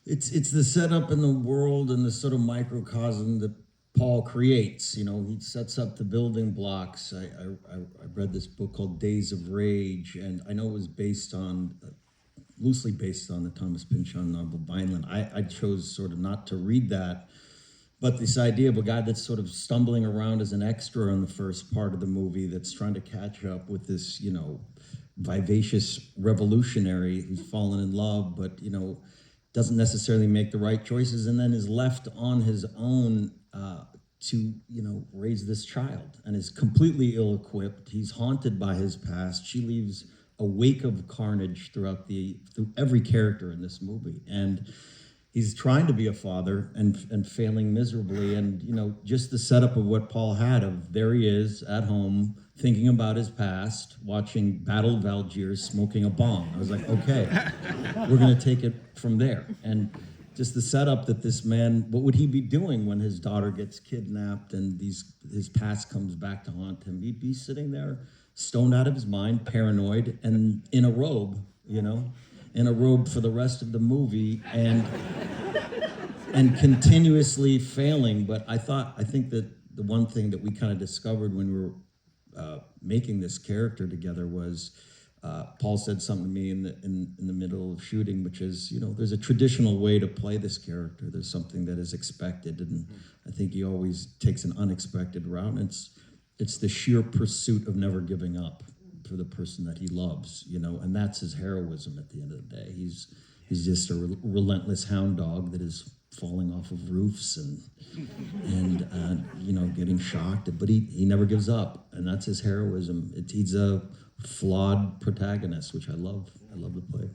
It's the setup in the world and the sort of microcosm that Paul creates. You know, he sets up the building blocks. I read this book called Days of Rage, and I know it was based on loosely based on the Thomas Pynchon novel Vineland. I chose sort of not to read that, but this idea of a guy that's sort of stumbling around as an extra in the first part of the movie that's trying to catch up with this, vivacious revolutionary who's fallen in love, but, doesn't necessarily make the right choices and then is left on his own to, raise this child and is completely ill-equipped. He's haunted by his past. She leaves a wake of carnage through every character in this movie. And he's trying to be a father and failing miserably. And, just the setup of what Paul had of there he is at home thinking about his past, watching Battle of Algiers, smoking a bong. I was like, okay, we're going to take it from there. And just the setup that this man, what would he be doing when his daughter gets kidnapped and his past comes back to haunt him? He'd be sitting there stoned out of his mind, paranoid, and in a robe, in a robe for the rest of the movie, and continuously failing. But I think that the one thing that we kind of discovered when we were making this character together was Paul said something to me in the middle of shooting, which is, there's a traditional way to play this character. There's something that is expected, and I think he always takes an unexpected route. And it's the sheer pursuit of never giving up for the person that he loves, and that's his heroism at the end of the day. He's just a relentless hound dog that is falling off of roofs and getting shocked, but he never gives up, and that's his heroism. He's a flawed protagonist, which I love to play.